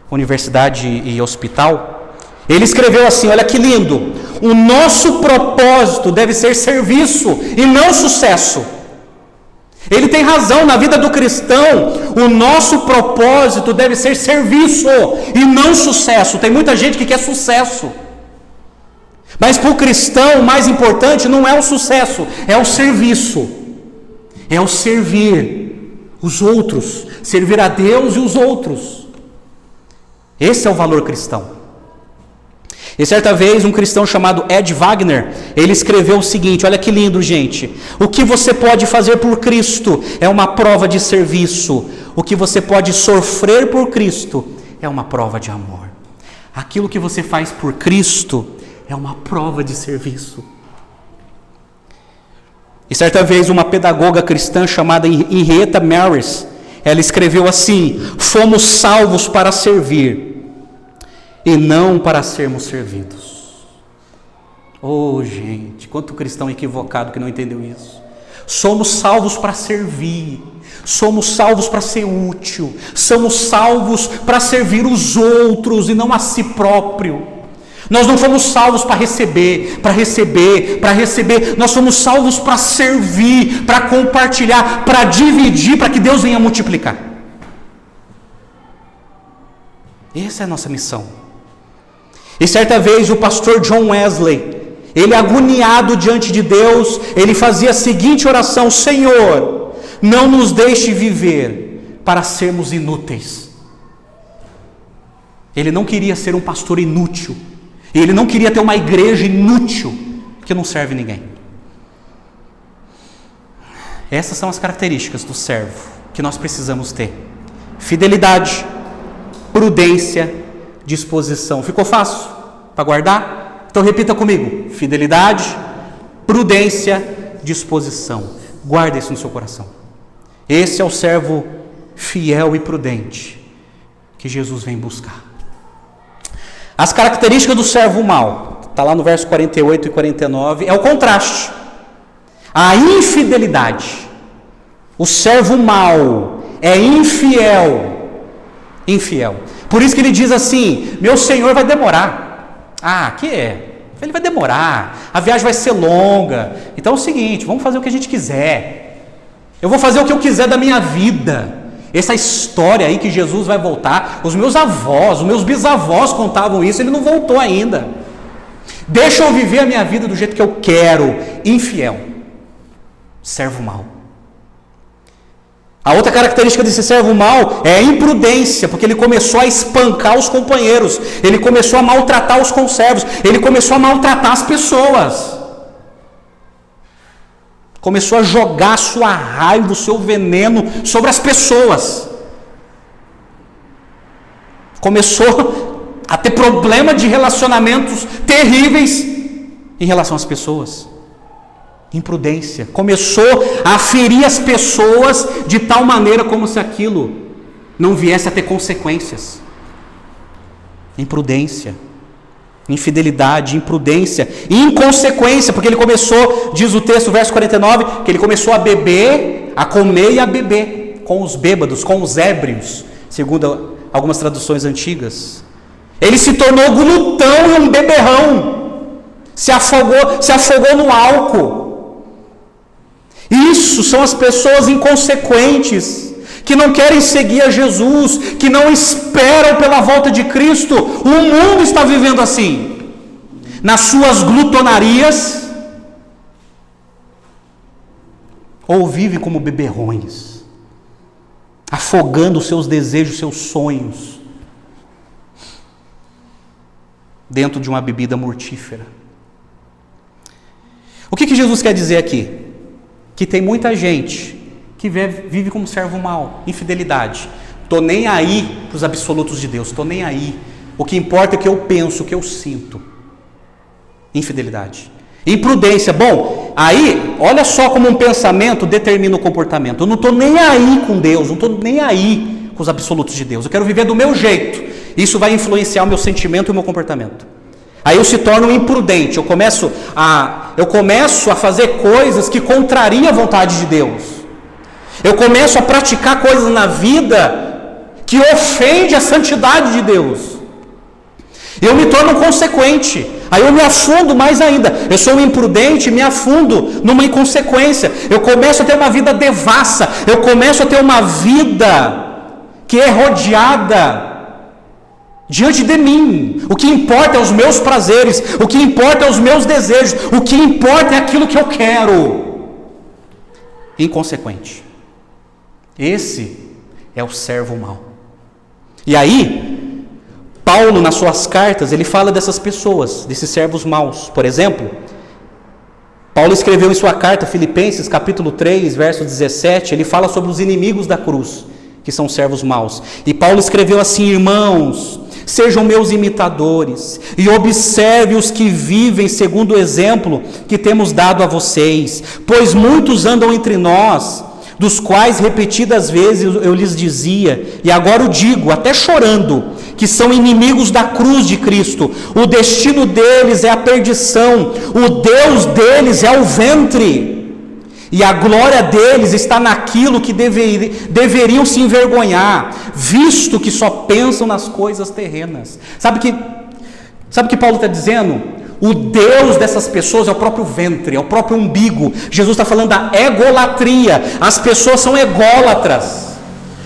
Universidade e Hospital, ele escreveu assim, olha que lindo: o nosso propósito deve ser serviço e não sucesso. Ele tem razão, na vida do cristão, o nosso propósito deve ser serviço e não sucesso. Tem muita gente que quer sucesso, mas para o cristão o mais importante não é o sucesso, é o serviço, é o servir os outros, servir a Deus e os outros. Esse é o valor cristão. E certa vez um cristão chamado Ed Wagner, ele escreveu o seguinte, olha que lindo, gente: o que você pode fazer por Cristo é uma prova de serviço, o que você pode sofrer por Cristo é uma prova de amor. Aquilo que você faz por Cristo é uma prova de serviço. E certa vez uma pedagoga cristã chamada Henrietta Maris, ela escreveu assim: fomos salvos para servir e não para sermos servidos. Oh, gente, quanto cristão equivocado que não entendeu isso. Somos salvos para servir, somos salvos para ser útil, somos salvos para servir os outros e não a si próprio. Nós não fomos salvos para receber, nós fomos salvos para servir, para compartilhar, para dividir, para que Deus venha multiplicar. Essa é a nossa missão. E certa vez o pastor John Wesley, ele agoniado diante de Deus, ele fazia a seguinte oração: Senhor, não nos deixe viver para sermos inúteis. Ele não queria ser um pastor inútil, ele não queria ter uma igreja inútil que não serve ninguém. Essas são as características do servo que nós precisamos ter: fidelidade, prudência, disposição. Ficou fácil para guardar? Então repita comigo: fidelidade, prudência, disposição. Guarda isso no seu coração. Esse é o servo fiel e prudente que Jesus vem buscar. As características do servo mau, está lá no verso 48 e 49, é o contraste. A infidelidade. O servo mau é infiel. Por isso que ele diz assim: meu senhor vai demorar. Ele vai demorar, a viagem vai ser longa. Então é o seguinte, vamos fazer o que a gente quiser. Eu vou fazer o que eu quiser da minha vida. Essa história aí que Jesus vai voltar, os meus avós, os meus bisavós contavam isso, ele não voltou ainda. Deixa eu viver a minha vida do jeito que eu quero. Infiel, servo mau. A outra característica desse servo mau é a imprudência, porque ele começou a espancar os companheiros, ele começou a maltratar os conservos, ele começou a maltratar as pessoas, começou a jogar a sua raiva, o seu veneno sobre as pessoas, começou a ter problema de relacionamentos terríveis em relação às pessoas. Imprudência, começou a ferir as pessoas de tal maneira como se aquilo não viesse a ter consequências. Imprudência, infidelidade, imprudência, inconsequência, porque ele começou, diz o texto, verso 49, que ele começou a beber, a comer e a beber com os bêbados, com os ébrios, segundo algumas traduções antigas. Ele se tornou glutão e um beberrão. se afogou no álcool. Isso são as pessoas inconsequentes, que não querem seguir a Jesus, que não esperam pela volta de Cristo. O mundo está vivendo assim, nas suas glutonarias, ou vive como beberrões, afogando os seus desejos, seus sonhos, dentro de uma bebida mortífera. O que Jesus quer dizer aqui? Que tem muita gente que vive como servo mau, infidelidade. Estou nem aí para os absolutos de Deus, estou nem aí. O que importa é o que eu penso, o que eu sinto. Infidelidade. Imprudência. Bom, aí, olha só como um pensamento determina o comportamento. Eu não estou nem aí com Deus, não estou nem aí com os absolutos de Deus. Eu quero viver do meu jeito. Isso vai influenciar o meu sentimento e o meu comportamento. Aí eu se torno imprudente. Eu começo a fazer coisas que contrariam a vontade de Deus. Eu começo a praticar coisas na vida que ofende a santidade de Deus. Eu me torno consequente. Aí eu me afundo mais ainda. Eu sou um imprudente e me afundo numa inconsequência. Eu começo a ter uma vida devassa. Eu começo a ter uma vida que é rodeada diante de mim. O que importa é os meus prazeres. O que importa é os meus desejos. O que importa é aquilo que eu quero. Inconsequente. Esse é o servo mau. E aí, Paulo, nas suas cartas, ele fala dessas pessoas, desses servos maus. Por exemplo, Paulo escreveu em sua carta, Filipenses, capítulo 3, verso 17, ele fala sobre os inimigos da cruz, que são servos maus. E Paulo escreveu assim: irmãos, sejam meus imitadores e observe os que vivem segundo o exemplo que temos dado a vocês, pois muitos andam entre nós, dos quais repetidas vezes eu lhes dizia, e agora o digo, até chorando, que são inimigos da cruz de Cristo. O destino deles é a perdição, o Deus deles é o ventre, e a glória deles está naquilo que deveriam se envergonhar, visto que só pensam nas coisas terrenas. Sabe o que Paulo está dizendo? O Deus dessas pessoas é o próprio ventre, é o próprio umbigo. Jesus está falando da egolatria. As pessoas são ególatras,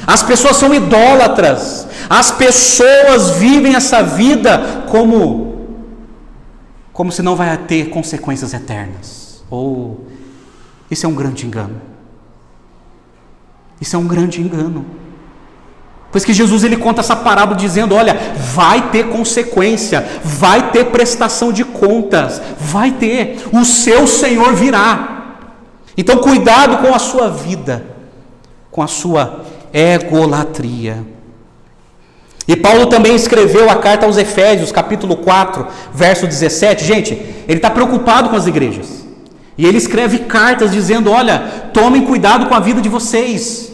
as pessoas são idólatras, as pessoas vivem essa vida como se não vai ter consequências eternas. Isso é um grande engano. Isso é um grande engano. Pois que Jesus ele conta essa parábola dizendo: olha, vai ter consequência, vai ter prestação de contas, vai ter, o seu Senhor virá. Então cuidado com a sua vida, com a sua egolatria. E Paulo também escreveu a carta aos Efésios, capítulo 4, verso 17. Gente, ele está preocupado com as igrejas. E ele escreve cartas dizendo: olha, tomem cuidado com a vida de vocês.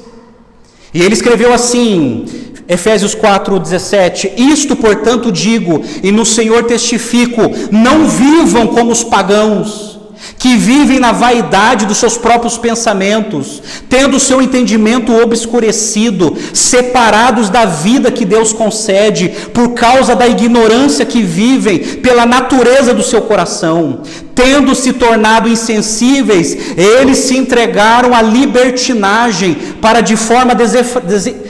E ele escreveu assim, Efésios 4:17: isto, portanto, digo, e no Senhor testifico, não vivam como os pagãos, que vivem na vaidade dos seus próprios pensamentos, tendo o seu entendimento obscurecido, separados da vida que Deus concede, por causa da ignorância que vivem, pela natureza do seu coração. Tendo se tornado insensíveis, eles se entregaram à libertinagem, para de forma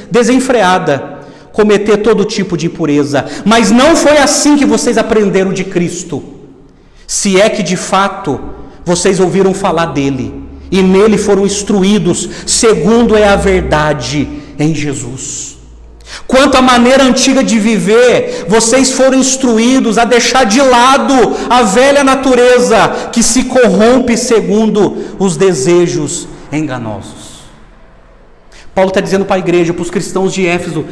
desenfreada cometer todo tipo de impureza. Mas não foi assim que vocês aprenderam de Cristo, se é que de fato vocês ouviram falar dele, e nele foram instruídos, segundo é a verdade em Jesus. Quanto à maneira antiga de viver, vocês foram instruídos a deixar de lado a velha natureza, que se corrompe segundo os desejos enganosos. Paulo está dizendo para a igreja, para os cristãos de Éfeso: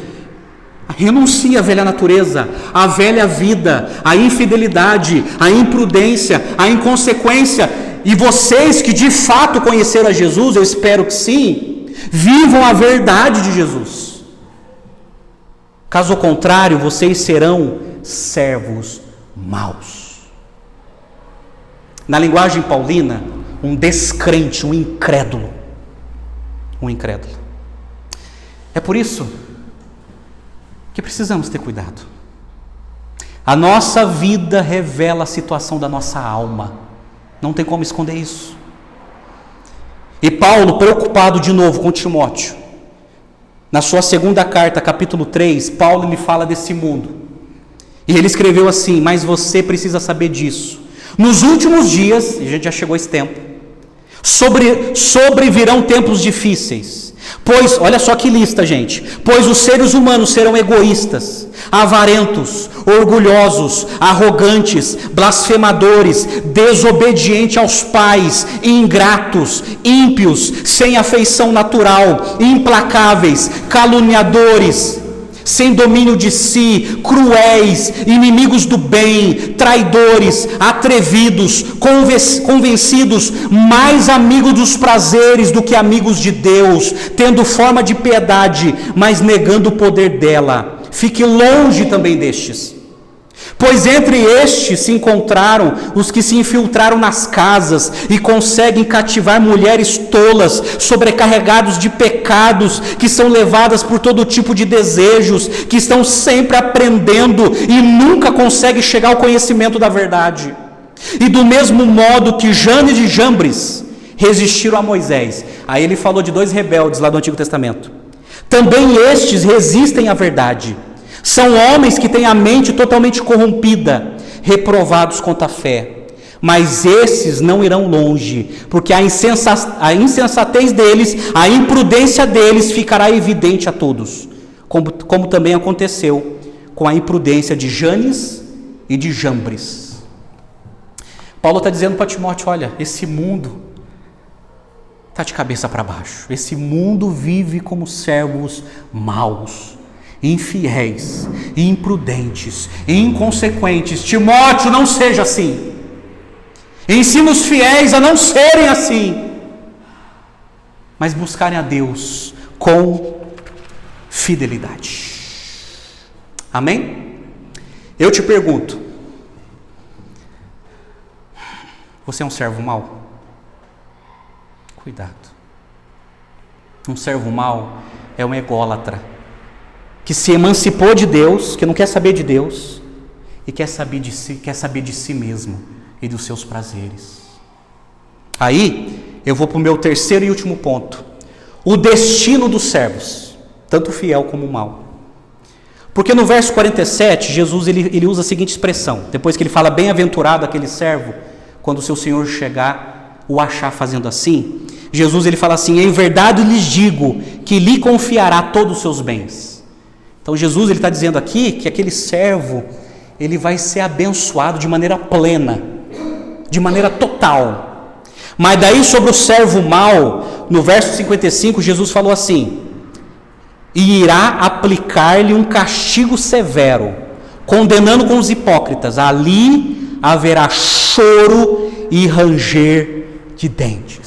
renuncie à velha natureza, à velha vida, à infidelidade, à imprudência, à inconsequência. E vocês que de fato conheceram a Jesus, eu espero que sim, vivam a verdade de Jesus. Caso contrário, vocês serão servos maus. Na linguagem paulina, um descrente, um incrédulo. Um incrédulo. É por isso que precisamos ter cuidado. A nossa vida revela a situação da nossa alma. Não tem como esconder isso. E Paulo, preocupado de novo com Timóteo, na sua segunda carta, capítulo 3, Paulo lhe fala desse mundo. E ele escreveu assim: mas você precisa saber disso. Nos últimos dias, e a gente já chegou a esse tempo, sobrevirão tempos difíceis. Pois, olha só que lista, gente. Pois os seres humanos serão egoístas, avarentos, orgulhosos, arrogantes, blasfemadores, desobedientes aos pais, ingratos, ímpios, sem afeição natural, implacáveis, caluniadores, sem domínio de si, cruéis, inimigos do bem, traidores, atrevidos, convencidos, mais amigos dos prazeres do que amigos de Deus, tendo forma de piedade, mas negando o poder dela. Fique longe também destes. Pois entre estes se encontraram os que se infiltraram nas casas e conseguem cativar mulheres tolas, sobrecarregados de pecados, que são levadas por todo tipo de desejos, que estão sempre aprendendo e nunca conseguem chegar ao conhecimento da verdade. E do mesmo modo que Janes e Jambres resistiram a Moisés. Aí ele falou de 2 rebeldes lá do Antigo Testamento. Também estes resistem à verdade. São homens que têm a mente totalmente corrompida, reprovados quanto à fé. Mas esses não irão longe, porque a insensatez deles, a imprudência deles ficará evidente a todos, como também aconteceu com a imprudência de Janes e de Jambres. Paulo está dizendo para Timóteo: olha, esse mundo está de cabeça para baixo. Esse mundo vive como servos maus, infiéis, imprudentes, inconsequentes. Timóteo, não seja assim. Ensina os fiéis a não serem assim, mas buscarem a Deus com fidelidade. Amém? Eu te pergunto: você é um servo mau? Cuidado. Um servo mau é um ególatra, que se emancipou de Deus, que não quer saber de Deus, e quer saber de si mesmo e dos seus prazeres. Aí, eu vou para o meu terceiro e último ponto. O destino dos servos, tanto fiel como mal. Porque no verso 47, Jesus ele usa a seguinte expressão, depois que ele fala: bem-aventurado aquele servo, quando o seu Senhor chegar, o achar fazendo assim. Jesus ele fala assim: em verdade lhes digo, que lhe confiará todos os seus bens. Então Jesus ele está dizendo aqui que aquele servo, ele vai ser abençoado de maneira plena, de maneira total. Mas daí sobre o servo mau, no verso 55, Jesus falou assim: e irá aplicar-lhe um castigo severo, condenando com os hipócritas. Ali haverá choro e ranger de dentes.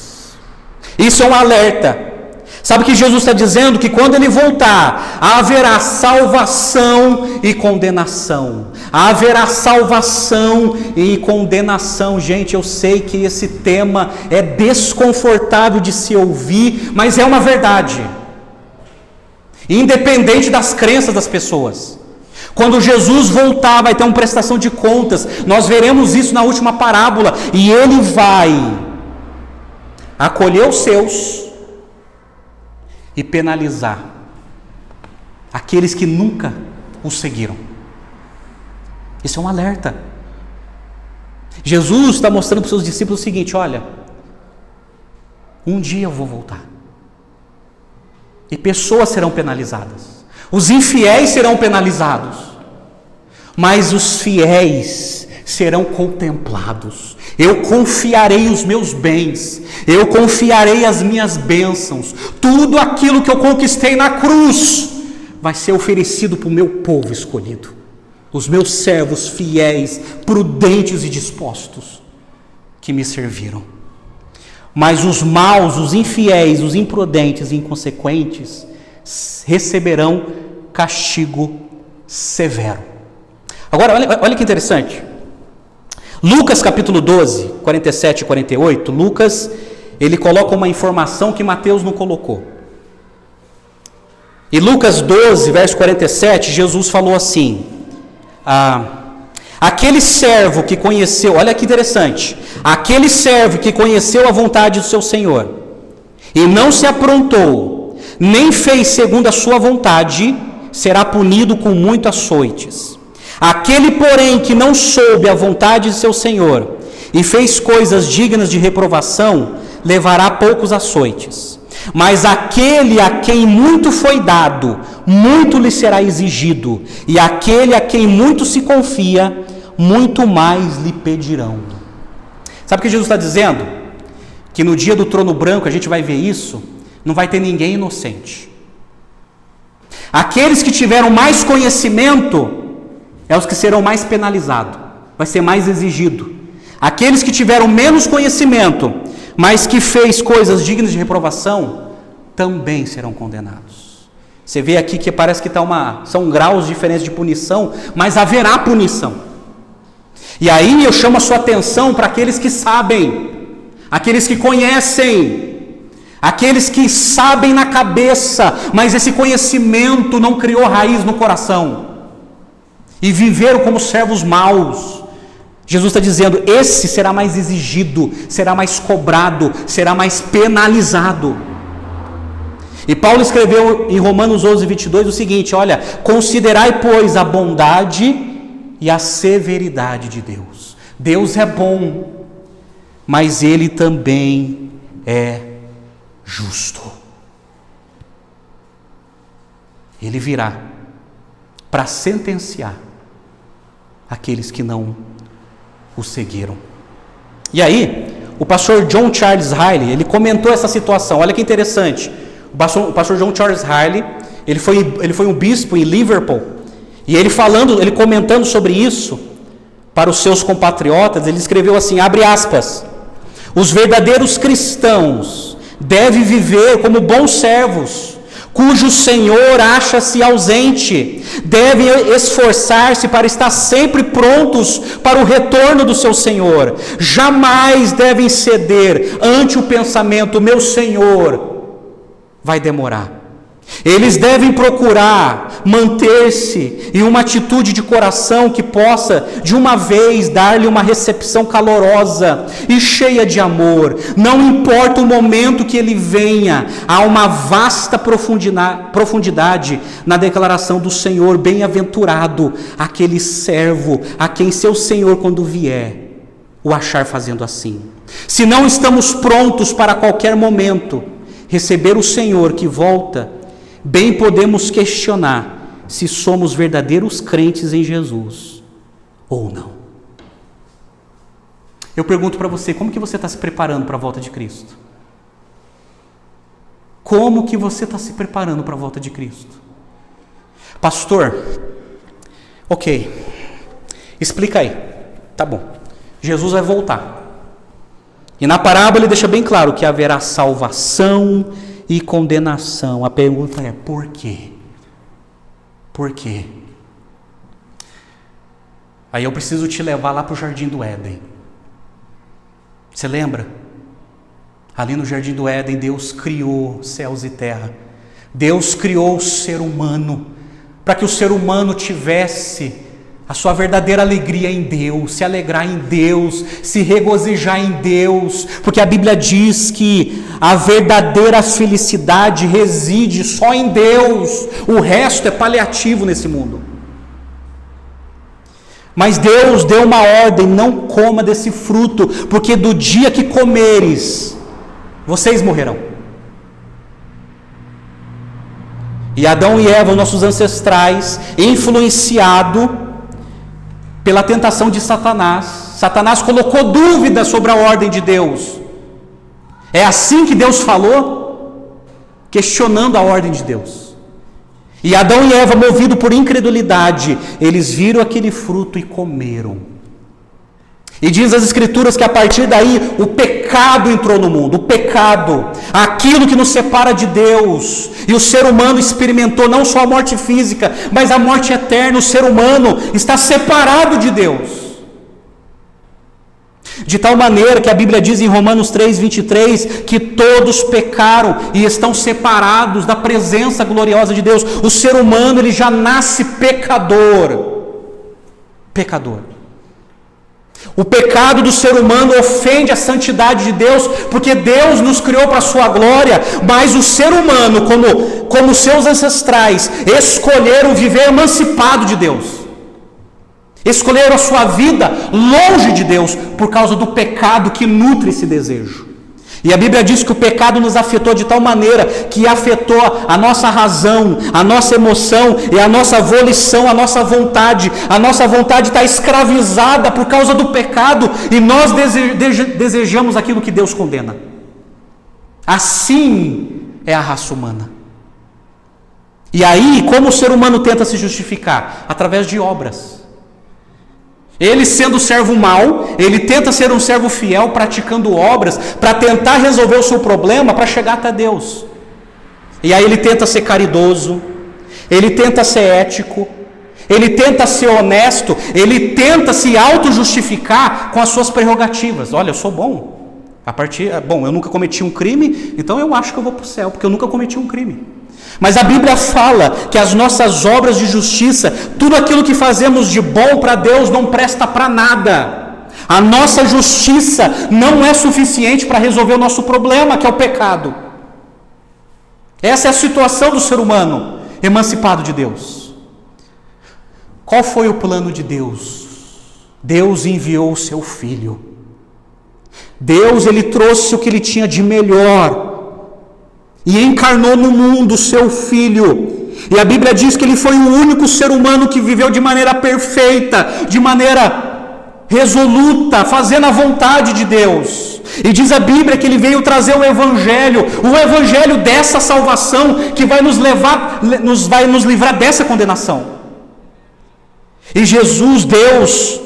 Isso é um alerta. Sabe que Jesus está dizendo? Que quando ele voltar, haverá salvação e condenação. Haverá salvação e condenação. Gente, eu sei que esse tema é desconfortável de se ouvir, mas é uma verdade. Independente das crenças das pessoas. Quando Jesus voltar, vai ter uma prestação de contas. Nós veremos isso na última parábola. E ele vai acolher os seus e penalizar aqueles que nunca o seguiram. Isso é um alerta. Jesus está mostrando para os seus discípulos o seguinte: olha, um dia eu vou voltar, e pessoas serão penalizadas, os infiéis serão penalizados, mas os fiéis serão contemplados. Eu confiarei os meus bens, eu confiarei as minhas bênçãos, tudo aquilo que eu conquistei na cruz vai ser oferecido para o meu povo escolhido, os meus servos fiéis, prudentes e dispostos, que me serviram. Mas os maus, os infiéis, os imprudentes e inconsequentes receberão castigo severo. Agora, olha que interessante. Lucas capítulo 12, 47 e 48, Lucas, ele coloca uma informação que Mateus não colocou. E Lucas 12, verso 47, Jesus falou assim: Aquele servo que conheceu, olha que interessante, aquele servo que conheceu a vontade do seu Senhor e não se aprontou, nem fez segundo a sua vontade, será punido com muitos açoites. Aquele, porém, que não soube a vontade de seu Senhor e fez coisas dignas de reprovação, levará poucos açoites. Mas aquele a quem muito foi dado, muito lhe será exigido, e aquele a quem muito se confia, muito mais lhe pedirão. Sabe o que Jesus está dizendo? Que no dia do trono branco, a gente vai ver isso, não vai ter ninguém inocente. Aqueles que tiveram mais conhecimento, é os que serão mais penalizados, vai ser mais exigido. Aqueles que tiveram menos conhecimento, mas que fez coisas dignas de reprovação, também serão condenados. Você vê aqui que parece que são graus diferentes de punição, mas haverá punição. E aí eu chamo a sua atenção para aqueles que sabem, aqueles que conhecem, aqueles que sabem na cabeça, mas esse conhecimento não criou raiz no coração, e viveram como servos maus. Jesus está dizendo, esse será mais exigido, será mais cobrado, será mais penalizado. E Paulo escreveu em Romanos 11, 22 o seguinte, olha, considerai, pois, a bondade e a severidade de Deus. Deus é bom, mas Ele também é justo. Ele virá para sentenciar aqueles que não o seguiram. E aí, o pastor John Charles Riley, ele comentou essa situação. Olha que interessante. O pastor John Charles Riley, ele foi um bispo em Liverpool, e ele comentando sobre isso para os seus compatriotas, ele escreveu assim, abre aspas, os verdadeiros cristãos devem viver como bons servos, cujo Senhor acha-se ausente, devem esforçar-se para estar sempre prontos para o retorno do seu Senhor, jamais devem ceder ante o pensamento, meu Senhor vai demorar. Eles devem procurar manter-se em uma atitude de coração que possa, de uma vez, dar-lhe uma recepção calorosa e cheia de amor. Não importa o momento que ele venha, há uma vasta profundidade na declaração do Senhor, bem-aventurado aquele servo a quem seu Senhor, quando vier, o achar fazendo assim. Se não estamos prontos para qualquer momento receber o Senhor que volta, bem podemos questionar se somos verdadeiros crentes em Jesus ou não. Eu pergunto para você, como que você está se preparando para a volta de Cristo? Como que você está se preparando para a volta de Cristo? Pastor, ok, explica aí. Tá bom, Jesus vai voltar. E na parábola ele deixa bem claro que haverá salvação e condenação. A pergunta é, por quê? Por quê? Aí eu preciso te levar lá para o Jardim do Éden. Você lembra? Ali no Jardim do Éden, Deus criou céus e terra. Deus criou o ser humano, para que o ser humano tivesse a sua verdadeira alegria em Deus, se alegrar em Deus, se regozijar em Deus, porque a Bíblia diz que a verdadeira felicidade reside só em Deus, o resto é paliativo nesse mundo. Mas Deus deu uma ordem, não coma desse fruto, porque do dia que comeres, vocês morrerão. E Adão e Eva, nossos ancestrais, influenciado pela tentação de Satanás colocou dúvida sobre a ordem de Deus. É assim que Deus falou? Questionando a ordem de Deus. E Adão e Eva, movidos por incredulidade, eles viram aquele fruto e comeram. E diz as Escrituras que a partir daí o pecado entrou no mundo, o pecado, aquilo que nos separa de Deus, e o ser humano experimentou não só a morte física, mas a morte eterna. O ser humano está separado de Deus, de tal maneira que a Bíblia diz em Romanos 3, 23, que todos pecaram e estão separados da presença gloriosa de Deus. O ser humano, ele já nasce pecador. O pecado do ser humano ofende a santidade de Deus, porque Deus nos criou para a sua glória, mas o ser humano, como seus ancestrais, escolheram viver emancipado de Deus. Escolheram a sua vida longe de Deus, por causa do pecado que nutre esse desejo. E a Bíblia diz que o pecado nos afetou de tal maneira que afetou a nossa razão, a nossa emoção e a nossa volição, a nossa vontade. A nossa vontade está escravizada por causa do pecado e nós desejamos aquilo que Deus condena. Assim é a raça humana. E aí, como o ser humano tenta se justificar? Através de obras. Ele, sendo servo mau, ele tenta ser um servo fiel, praticando obras, para tentar resolver o seu problema, para chegar até Deus. E aí ele tenta ser caridoso, ele tenta ser ético, ele tenta ser honesto, ele tenta se auto-justificar com as suas prerrogativas. Olha, eu sou bom. Bom, eu nunca cometi um crime, então eu acho que eu vou para o céu, porque eu nunca cometi um crime. Mas a Bíblia fala que as nossas obras de justiça, tudo aquilo que fazemos de bom para Deus não presta para nada. A nossa justiça não é suficiente para resolver o nosso problema, que é o pecado. Essa é a situação do ser humano emancipado de Deus. Qual foi o plano de Deus? Deus enviou o seu Filho. Deus, ele trouxe o que ele tinha de melhor e encarnou no mundo o seu Filho. E a Bíblia diz que ele foi o único ser humano que viveu de maneira perfeita, de maneira resoluta, fazendo a vontade de Deus. E diz a Bíblia que ele veio trazer o Evangelho dessa salvação, que vai nos livrar dessa condenação. E Jesus, Deus,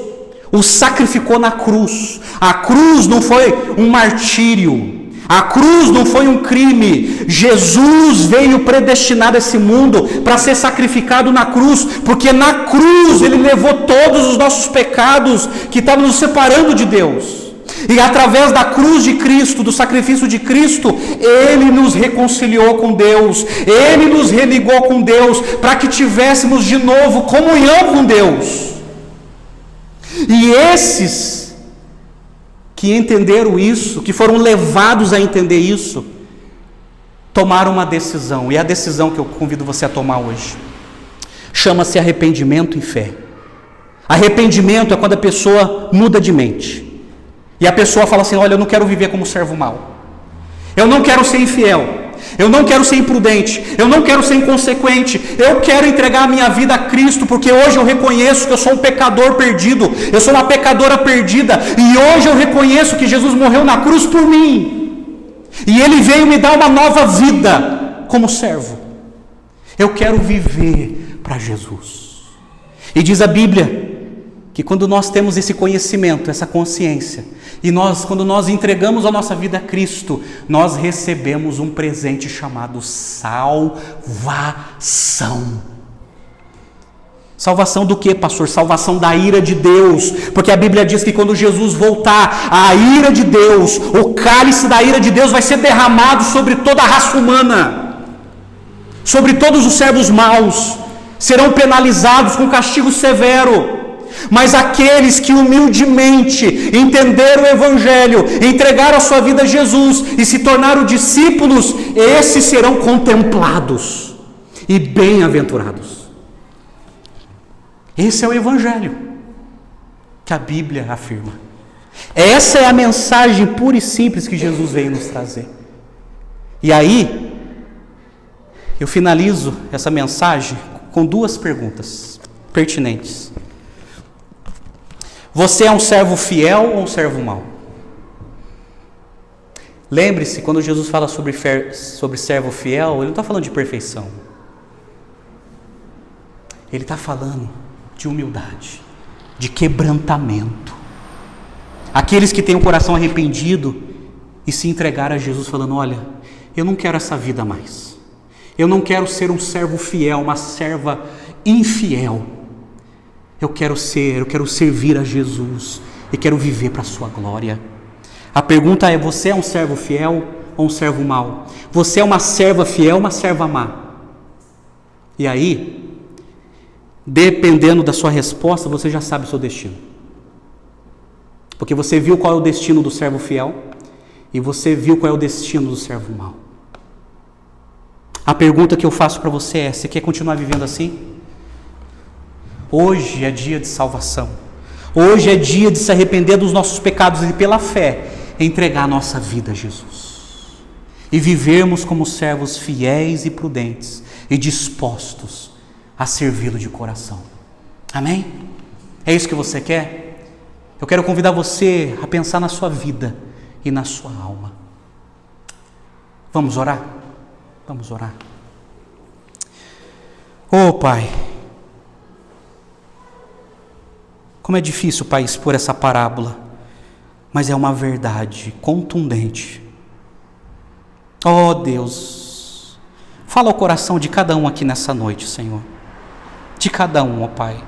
o sacrificou na cruz. A cruz não foi um martírio, a cruz não foi um crime. Jesus veio predestinado a esse mundo para ser sacrificado na cruz, porque na cruz ele levou todos os nossos pecados que estavam nos separando de Deus. E através da cruz de Cristo, do sacrifício de Cristo, ele nos reconciliou com Deus, ele nos religou com Deus, para que tivéssemos de novo comunhão com Deus. E esses que entenderam isso, que foram levados a entender isso, tomaram uma decisão, e é a decisão que eu convido você a tomar hoje. Chama-se arrependimento e fé. Arrependimento é quando a pessoa muda de mente, e a pessoa fala assim: olha, eu não quero viver como servo mau, eu não quero ser infiel, eu não quero ser imprudente, eu não quero ser inconsequente, eu quero entregar a minha vida a Cristo, porque hoje eu reconheço que eu sou um pecador perdido, eu sou uma pecadora perdida, e hoje eu reconheço que Jesus morreu na cruz por mim, e Ele veio me dar uma nova vida como servo. Eu quero viver para Jesus. E diz a Bíblia que quando nós temos esse conhecimento, essa consciência, e quando nós entregamos a nossa vida a Cristo, nós recebemos um presente chamado salvação. Salvação do que, pastor? Salvação da ira de Deus, porque a Bíblia diz que quando Jesus voltar, a ira de Deus, o cálice da ira de Deus vai ser derramado sobre toda a raça humana, sobre todos os servos maus, serão penalizados com castigo severo. Mas aqueles que humildemente entenderam o Evangelho, entregaram a sua vida a Jesus e se tornaram discípulos, esses serão contemplados e bem-aventurados. Esse é o Evangelho que a Bíblia afirma. Essa é a mensagem pura e simples que Jesus veio nos trazer. E aí, eu finalizo essa mensagem com duas perguntas pertinentes. Você é um servo fiel ou um servo mau? Lembre-se, quando Jesus fala sobre servo fiel, ele não está falando de perfeição. Ele está falando de humildade, de quebrantamento. Aqueles que têm o coração arrependido e se entregaram a Jesus falando: olha, eu não quero essa vida mais. Eu não quero ser um servo fiel, uma serva infiel. Eu quero servir a Jesus e quero viver para a sua glória. A pergunta é: você é um servo fiel ou um servo mau? Você é uma serva fiel ou uma serva má? E aí, dependendo da sua resposta, você já sabe o seu destino. Porque você viu qual é o destino do servo fiel e você viu qual é o destino do servo mau. A pergunta que eu faço para você é: você quer continuar vivendo assim? Hoje é dia de salvação. Hoje é dia de se arrepender dos nossos pecados e pela fé entregar a nossa vida a Jesus. E vivermos como servos fiéis e prudentes e dispostos a servi-lo de coração. Amém? É isso que você quer? Eu quero convidar você a pensar na sua vida e na sua alma. Vamos orar? Vamos orar. Oh, Pai, como é difícil, Pai, expor essa parábola, mas é uma verdade contundente. Oh, Deus, fala ao coração de cada um aqui nessa noite, Senhor. De cada um, ó Pai.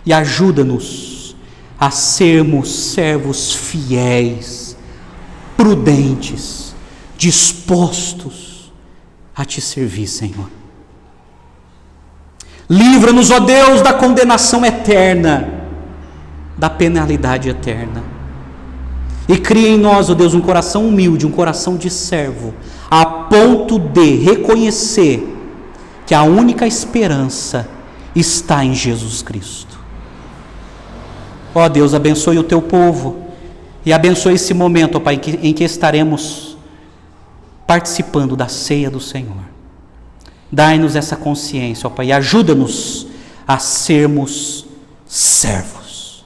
E ajuda-nos a sermos servos fiéis, prudentes, dispostos a Te servir, Senhor. Livra-nos, ó Deus, da condenação eterna, da penalidade eterna. E cria em nós, ó Deus, um coração humilde, um coração de servo, a ponto de reconhecer que a única esperança está em Jesus Cristo. Ó Deus, abençoe o Teu povo e abençoe esse momento, ó Pai, em que estaremos participando da ceia do Senhor. Dai-nos essa consciência, ó Pai, e ajuda-nos a sermos servos.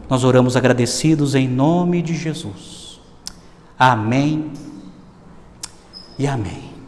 Nós oramos agradecidos em nome de Jesus. Amém e amém.